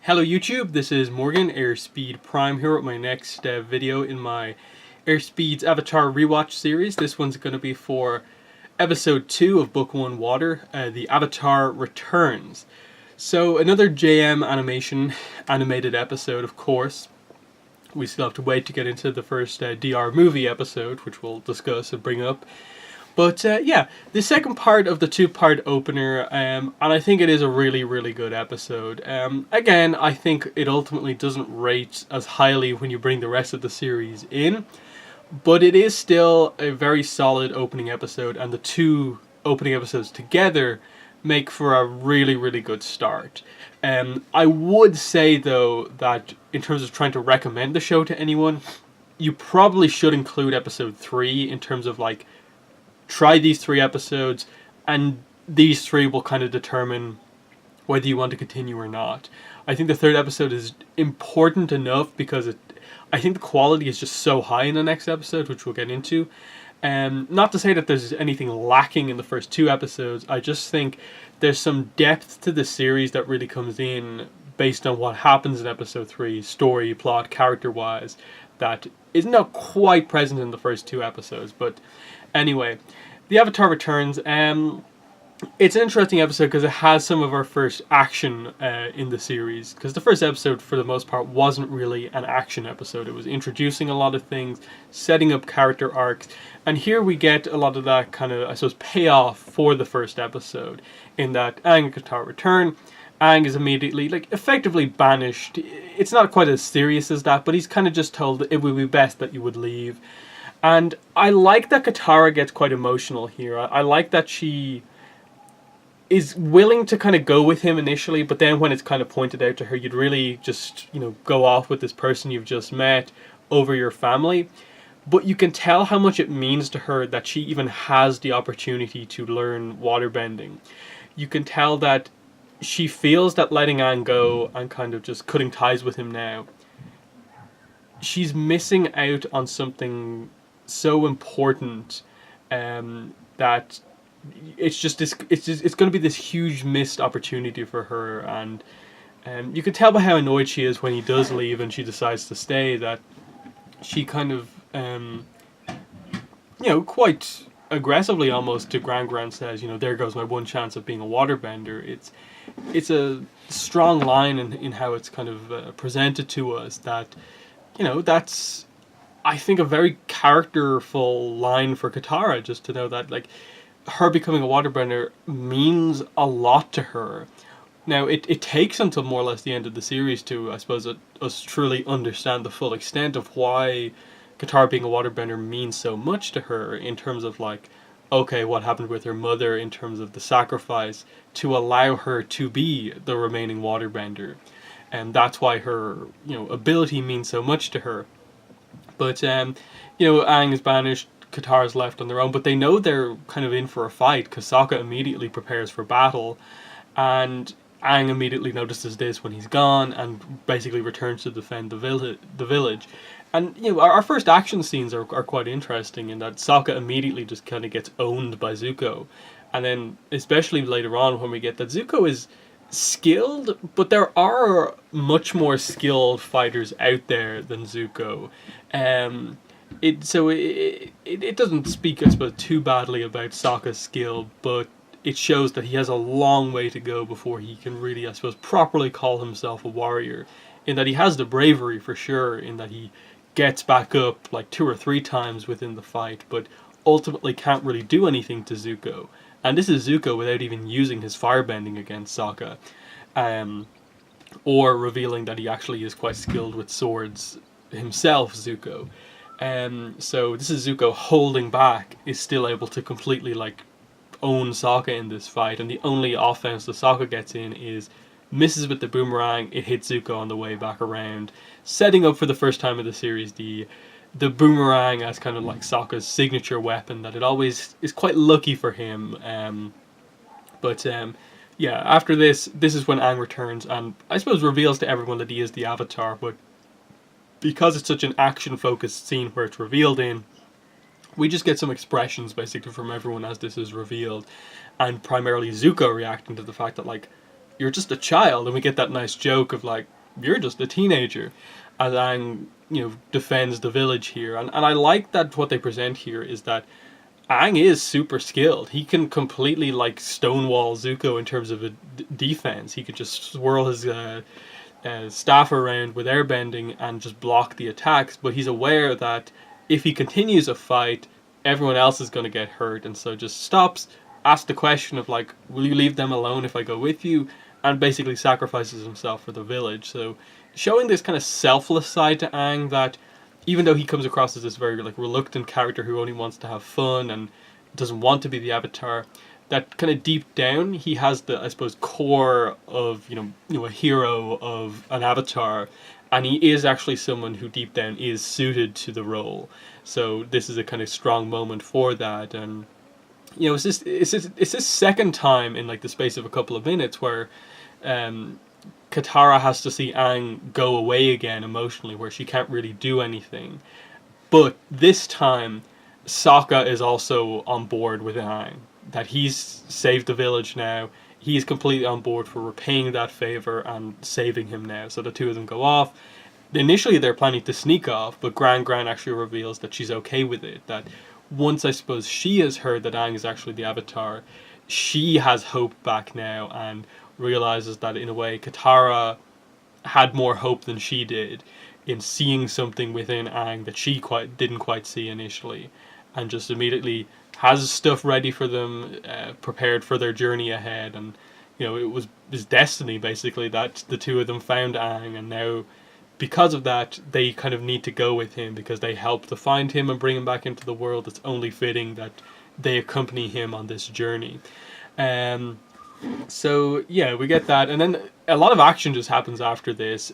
Hello YouTube, this is Morgan, Airspeed Prime, here with my next video in my Airspeed's Avatar Rewatch series. This one's going to be for episode 2 of Book 1 Water, The Avatar Returns. So another JM animated episode, of course. We still have to wait to get into the first DR movie episode, which we'll discuss and bring up. But yeah, the second part of the two-part opener, and I think it is a really, really good episode. Again, I think it ultimately doesn't rate as highly when you bring the rest of the series in, but it is still a very solid opening episode, and the two opening episodes together make for a really, really good start. I would say, though, that in terms of trying to recommend the show to anyone, you probably should include episode 3 in terms of, like, try these 3 episodes, and these 3 will kind of determine whether you want to continue or not. I think the 3rd episode is important enough because I think the quality is just so high in the next episode, which we'll get into. Not to say that there's anything lacking in the first 2 episodes, I just think there's some depth to the series that really comes in based on what happens in episode 3, story, plot, character-wise, that is not quite present in the first 2 episodes. But anyway, The Avatar Returns, it's an interesting episode because it has some of our first action in the series. Because the first episode, for the most part, wasn't really an action episode. It was introducing a lot of things, setting up character arcs, and here we get a lot of that kind of, I suppose, payoff for the first episode, in that Aang and Katara return. Aang is immediately, effectively banished. It's not quite as serious as that, but he's kind of just told that it would be best that you would leave. And I like that Katara gets quite emotional here. I like that she is willing to kind of go with him initially, but then when it's kind of pointed out to her, you'd really just, go off with this person you've just met over your family. But you can tell how much it means to her that she even has the opportunity to learn waterbending. You can tell that she feels that letting Aang go and kind of just cutting ties with him now, she's missing out on something so important, that it's going to be this huge missed opportunity for her. And you can tell by how annoyed she is when he does leave and she decides to stay, that she kind of quite aggressively almost to Gran says, there goes my one chance of being a waterbender. It's a strong line in how it's kind of presented to us, that that's, I think, a very characterful line for Katara, just to know that, her becoming a waterbender means a lot to her. Now, it takes until more or less the end of the series to, I suppose, us truly understand the full extent of why Katara being a waterbender means so much to her, in terms of, okay, what happened with her mother, in terms of the sacrifice to allow her to be the remaining waterbender. And that's why her, ability means so much to her. But, Aang is banished, Katara's left on their own, but they know they're kind of in for a fight, because Sokka immediately prepares for battle, and Aang immediately notices this when he's gone, and basically returns to defend the village. And, our first action scenes are quite interesting, in that Sokka immediately just kind of gets owned by Zuko. And then, especially later on, when we get that Zuko is skilled, but there are much more skilled fighters out there than Zuko. It doesn't speak, I suppose, too badly about Sokka's skill, but it shows that he has a long way to go before he can really, I suppose, properly call himself a warrior. In that he has the bravery, for sure, in that he gets back up 2 or 3 times within the fight, but ultimately can't really do anything to Zuko. And this is Zuko without even using his firebending against Sokka, or revealing that he actually is quite skilled with swords himself, Zuko. So this is Zuko holding back, is still able to completely own Sokka in this fight, and the only offense that Sokka gets in is misses with the boomerang. It hits Zuko on the way back around, setting up for the first time of the series the boomerang as kind of Sokka's signature weapon, that it always is quite lucky for him. Yeah, after this is when Aang returns, and I suppose reveals to everyone that he is the Avatar, but because it's such an action-focused scene where it's revealed in, we just get some expressions basically from everyone as this is revealed, and primarily Zuko reacting to the fact that you're just a child. And we get that nice joke of like, you're just a teenager. As Aang, defends the village here. And I like that what they present here is that Aang is super skilled. He can completely like stonewall Zuko in terms of a defense. He could just swirl his staff around with airbending and just block the attacks. But he's aware that if he continues a fight, everyone else is going to get hurt, and so just stops, asks the question of like, will you leave them alone if I go with you? And basically sacrifices himself for the village. So showing this kind of selfless side to Aang, that even though he comes across as this very like reluctant character who only wants to have fun and doesn't want to be the Avatar, that kind of deep down he has the, I suppose, core of a hero of an Avatar, and he is actually someone who deep down is suited to the role. So this is a kind of strong moment for that. And it's this second time in like the space of a couple of minutes where Katara has to see Aang go away again emotionally, where she can't really do anything. But this time, Sokka is also on board with Aang. That he's saved the village now. He's completely on board for repaying that favor and saving him now. So the two of them go off. Initially, they're planning to sneak off, but Gran actually reveals that she's okay with it. That once, I suppose, she has heard that Aang is actually the Avatar, she has hope back now and realizes that in a way Katara had more hope than she did in seeing something within Aang that she didn't quite see initially, and just immediately has stuff ready for them, prepared for their journey ahead. And it was his destiny basically that the two of them found Aang, and now because of that they kind of need to go with him because they helped to find him and bring him back into the world. It's only fitting that they accompany him on this journey. So yeah, we get that, and then a lot of action just happens after this.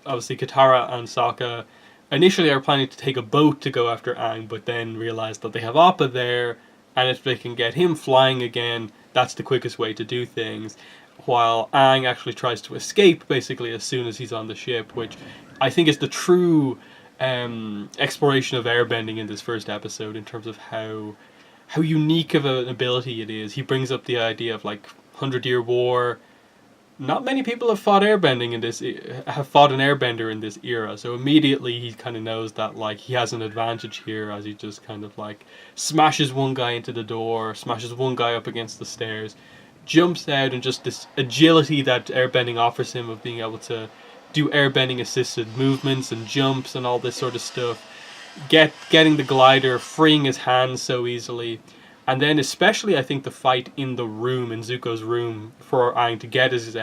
Obviously Katara and Sokka initially are planning to take a boat to go after Aang, but then realize that they have Appa there, and if they can get him flying again, that's the quickest way to do things. While Aang actually tries to escape basically as soon as he's on the ship, which I think is the true exploration of airbending in this first episode in terms of how unique of an ability it is. He brings up the idea of like 100-Year War. Not many people have fought an airbender in this era, so immediately he kind of knows that like he has an advantage here as he just kind of like smashes one guy into the door, smashes one guy up against the stairs, jumps out, and just this agility that airbending offers him of being able to do airbending assisted movements and jumps and all this sort of stuff, getting the glider, freeing his hands so easily. And then especially I think the fight in the room, in Zuko's room, for Aang to get his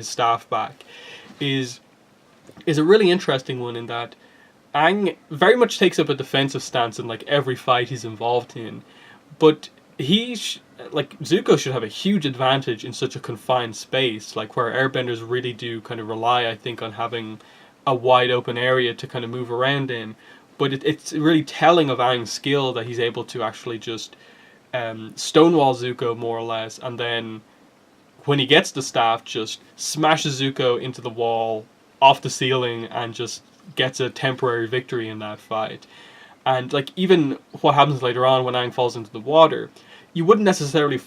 staff back is a really interesting one, in that Aang very much takes up a defensive stance in like every fight he's involved in, but Zuko should have a huge advantage in such a confined space, like where airbenders really do kind of rely, I think, on having a wide open area to kind of move around in. But it's really telling of Aang's skill that he's able to actually just stonewall Zuko more or less, and then when he gets the staff, just smashes Zuko into the wall, off the ceiling, and just gets a temporary victory in that fight. And like even what happens later on when Aang falls into the water, you wouldn't necessarily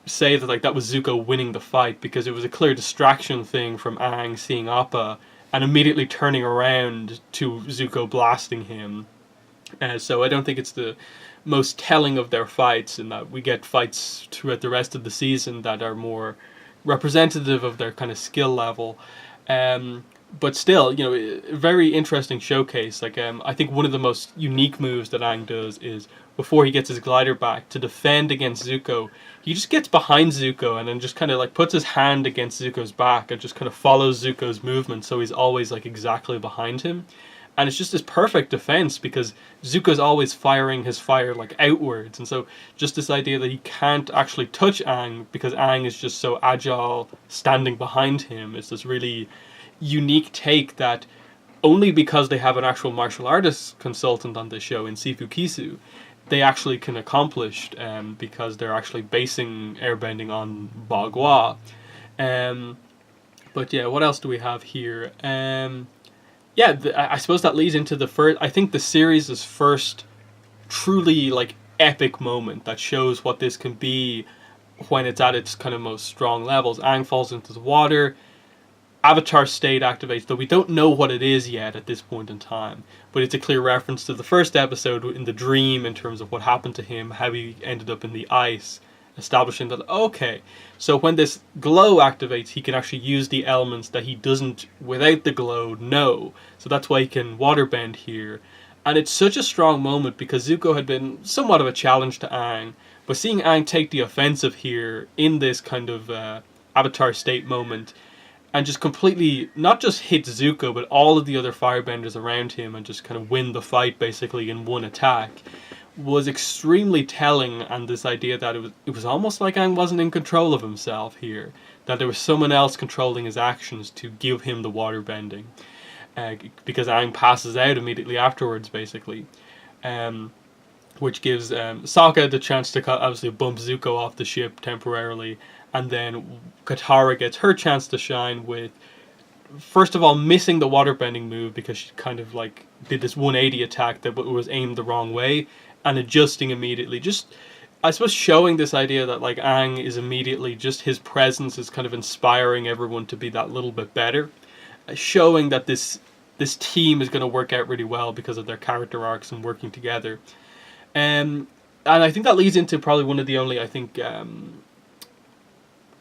say that like that was Zuko winning the fight, because it was a clear distraction thing from Aang seeing Appa and immediately turning around to Zuko blasting him. So I don't think it's the most telling of their fights, in that we get fights throughout the rest of the season that are more representative of their kind of skill level. But still, very interesting showcase. Like I think one of the most unique moves that Aang does is before he gets his glider back to defend against Zuko, he just gets behind Zuko and then just kind of like puts his hand against Zuko's back and just kind of follows Zuko's movement, so he's always like exactly behind him. And it's just this perfect defense because Zuko's always firing his fire like outwards, and so just this idea that he can't actually touch Aang because Aang is just so agile standing behind him is this really unique take that only because they have an actual martial artist consultant on this show in Sifu Kisu they actually can accomplish, because they're actually basing airbending on Bagua. But yeah, what else do we have here? I suppose that leads into the first, I think the series' first truly like epic moment that shows what this can be when it's at its kind of most strong levels. Aang falls into the water. Avatar state activates, though we don't know what it is yet at this point in time. But it's a clear reference to the first episode in the dream in terms of what happened to him, how he ended up in the ice, establishing that, okay, so when this glow activates, he can actually use the elements that he doesn't, without the glow, know. So that's why he can waterbend here. And it's such a strong moment because Zuko had been somewhat of a challenge to Aang, but seeing Aang take the offensive here in this kind of Avatar state moment, and just completely, not just hit Zuko, but all of the other firebenders around him, and just kind of win the fight basically in one attack, was extremely telling. And this idea that it was almost like Aang wasn't in control of himself here, that there was someone else controlling his actions to give him the waterbending, because Aang passes out immediately afterwards basically, which gives Sokka the chance to obviously bump Zuko off the ship temporarily. And then Katara gets her chance to shine with, first of all, missing the waterbending move because she kind of like did this 180 attack that was aimed the wrong way, and adjusting immediately. Just, I suppose, showing this idea that like Aang is immediately, just his presence is kind of inspiring everyone to be that little bit better, showing that this team is going to work out really well because of their character arcs and working together. And I think that leads into probably one of the only, I think,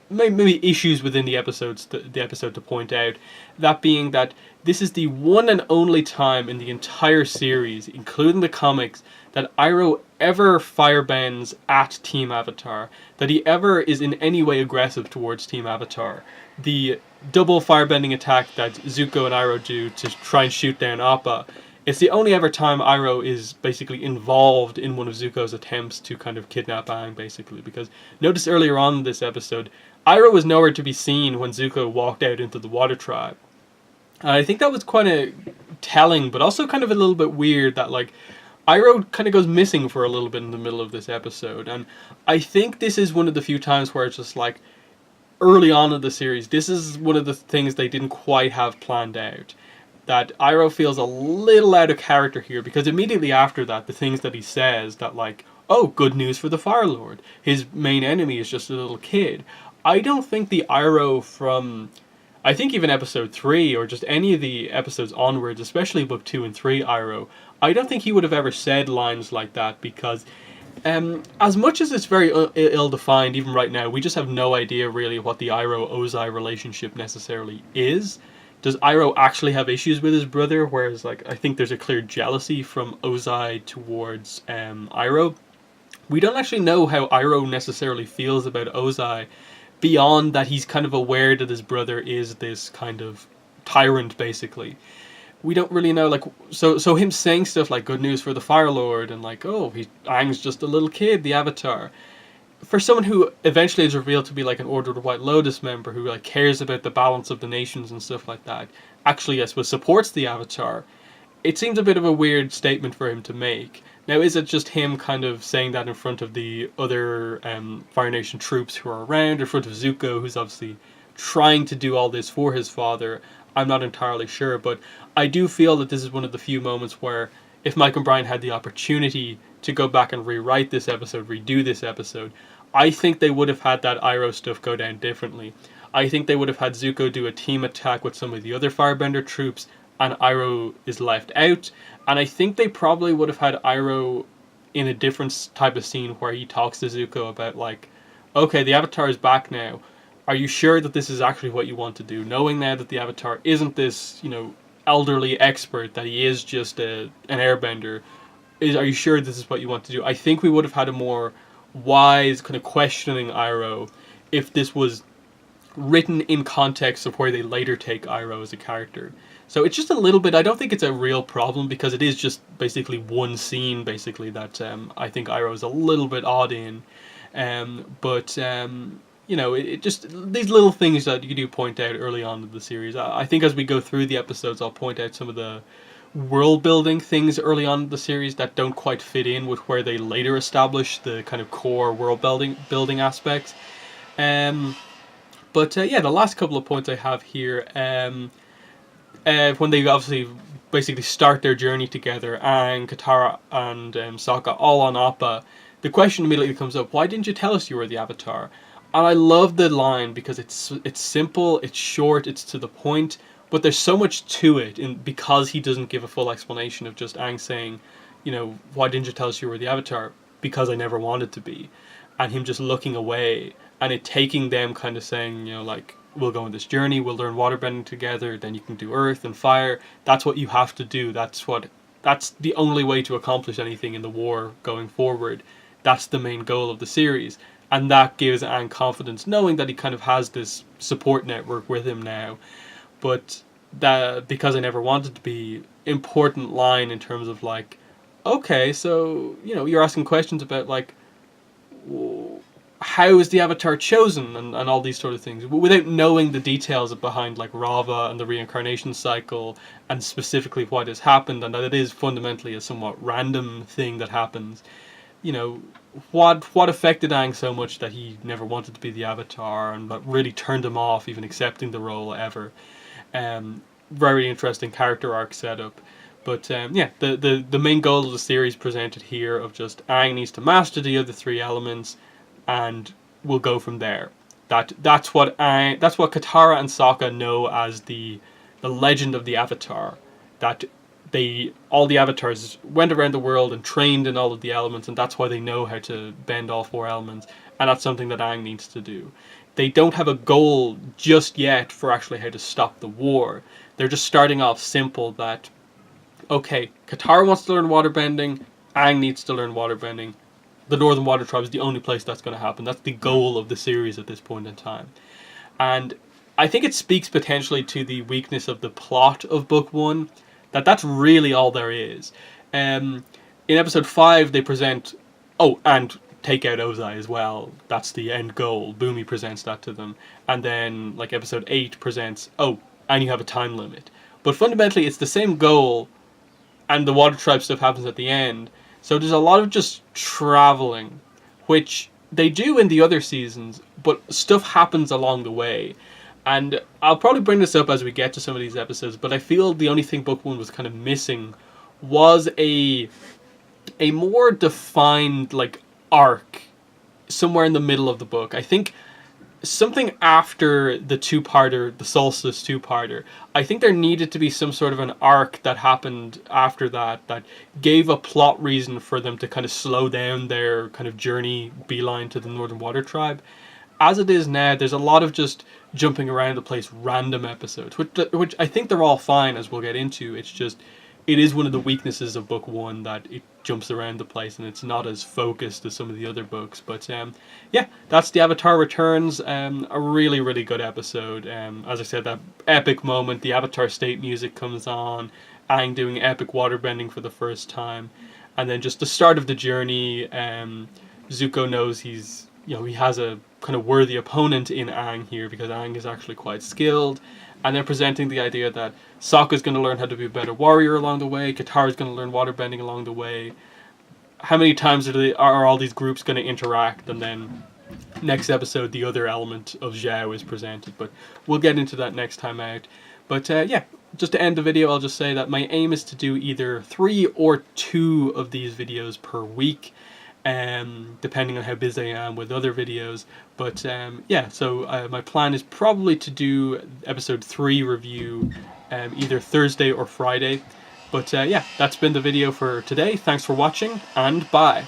maybe issues within the episode to point out, that being that this is the one and only time in the entire series, including the comics, that Iroh ever firebends at Team Avatar, that he ever is in any way aggressive towards Team Avatar. The double firebending attack that Zuko and Iroh do to try and shoot down Appa, it's the only ever time Iroh is basically involved in one of Zuko's attempts to kind of kidnap Aang, basically. Because notice earlier on in this episode, Iroh was nowhere to be seen when Zuko walked out into the Water Tribe. And I think that was quite a telling, but also kind of a little bit weird that, like, Iroh kind of goes missing for a little bit in the middle of this episode. And I think this is one of the few times where it's just like, early on in the series, this is one of the things they didn't quite have planned out. That Iroh feels a little out of character here, because immediately after that, the things that he says, that like, oh, good news for the Fire Lord, his main enemy is just a little kid. I don't think the Iroh from, I think even episode 3, or just any of the episodes onwards, especially book 2 and 3 Iroh, I don't think he would have ever said lines like that, because as much as it's very ill-defined, even right now, we just have no idea really what the Iroh-Ozai relationship necessarily is. Does Iroh actually have issues with his brother? Whereas, like, I think there's a clear jealousy from Ozai towards Iroh. We don't actually know how Iroh necessarily feels about Ozai, beyond that he's kind of aware that his brother is this kind of tyrant, basically. We don't really know, like, so him saying stuff like good news for the Fire Lord, and like, oh, Aang's just a little kid, the Avatar. For someone who eventually is revealed to be like an Order of the White Lotus member, who like cares about the balance of the nations and stuff like that, actually, I suppose, supports the Avatar, it seems a bit of a weird statement for him to make. Now, is it just him kind of saying that in front of the other Fire Nation troops who are around, in front of Zuko, who's obviously trying to do all this for his father? I'm not entirely sure, but I do feel that this is one of the few moments where, if Mike and Brian had the opportunity to go back and rewrite this episode, redo this episode, I think they would have had that Iroh stuff go down differently. I think they would have had Zuko do a team attack with some of the other Firebender troops, and Iroh is left out. And I think they probably would have had Iroh in a different type of scene where he talks to Zuko about, like, okay, the Avatar is back now. Are you sure that this is actually what you want to do? Knowing now that the Avatar isn't this, elderly expert, that he is just an airbender, are you sure this is what you want to do? I think we would have had a more wise, kind of questioning Iroh if this was written in context of where they later take Iroh as a character. So it's just a little bit, I don't think it's a real problem, because it is just basically one scene, basically, that I think Iroh is a little bit odd in. But it just, these little things that you do point out early on in the series. I think as we go through the episodes, I'll point out some of the world building things early on in the series that don't quite fit in with where they later establish the kind of core world building aspects. But the last couple of points I have here, when they obviously basically start their journey together, Aang, Katara, and Sokka all on Appa, the question immediately comes up, why didn't you tell us you were the Avatar? And I love the line because it's simple, it's short, it's to the point, but there's so much to it because he doesn't give a full explanation of just Aang saying, why didn't you tell us you were the Avatar? Because I never wanted to be. And him just looking away, and it taking them kind of saying, like, we'll go on this journey, we'll learn waterbending together, then you can do earth and fire. That's what you have to do. That's the only way to accomplish anything in the war going forward. That's the main goal of the series. And that gives Aang confidence, knowing that he kind of has this support network with him now. But that, because I never wanted to be, important line in terms of like, okay, so, you're asking questions about like, how is the Avatar chosen and all these sort of things, without knowing the details behind like Rava and the reincarnation cycle, and specifically what has happened, and that it is fundamentally a somewhat random thing that happens. What affected Aang so much that he never wanted to be the Avatar, and that really turned him off even accepting the role ever. Very interesting character arc setup. But yeah, the main goal of the series presented here of just Aang needs to master the other three elements, and we'll go from there. That's what Katara and Sokka know as the legend of the Avatar. That all the avatars went around the world and trained in all of the elements, and that's why they know how to bend all four elements, and that's something that Aang needs to do. They don't have a goal just yet for actually how to stop the war. They're just starting off simple that, okay, Katara wants to learn waterbending, Aang needs to learn waterbending. The Northern Water Tribe is the only place that's going to happen. That's the goal of the series at this point in time. And I think it speaks potentially to the weakness of the plot of Book 1, that's really all there is. In episode 5, they present... Oh, and take out Ozai as well. That's the end goal. Bumi presents that to them. And then, like, episode 8 presents, oh, and you have a time limit. But fundamentally, it's the same goal, and the Water Tribe stuff happens at the end. So there's a lot of just traveling, which they do in the other seasons, but stuff happens along the way. And I'll probably bring this up as we get to some of these episodes, but I feel the only thing Book 1 was kind of missing was a more defined, like, arc somewhere in the middle of the book. I think something after the two-parter, the Solstice two-parter, I think there needed to be some sort of an arc that happened after that gave a plot reason for them to kind of slow down their kind of journey beeline to the Northern Water Tribe. As it is now, there's a lot of just jumping around the place random episodes, which I think they're all fine, as we'll get into. It's just, it is one of the weaknesses of Book 1 that it jumps around the place and it's not as focused as some of the other books. But yeah, that's The Avatar Returns. A really, really good episode. As I said, that epic moment, the Avatar state music comes on, Aang doing epic waterbending for the first time, and then just the start of the journey. Zuko knows he has a kind of worthy opponent in Aang here, because Aang is actually quite skilled, and they're presenting the idea that Sokka's going to learn how to be a better warrior along the way, Katara's going to learn waterbending along the way. How many times are all these groups going to interact? And then next episode, the other element of Zhao is presented, but we'll get into that next time out. But yeah, just to end the video, I'll just say that my aim is to do either 3 or 2 of these videos per week, depending on how busy I am with other videos. But yeah, so my plan is probably to do episode 3 review either Thursday or Friday. But yeah, that's been the video for today. Thanks for watching, and bye.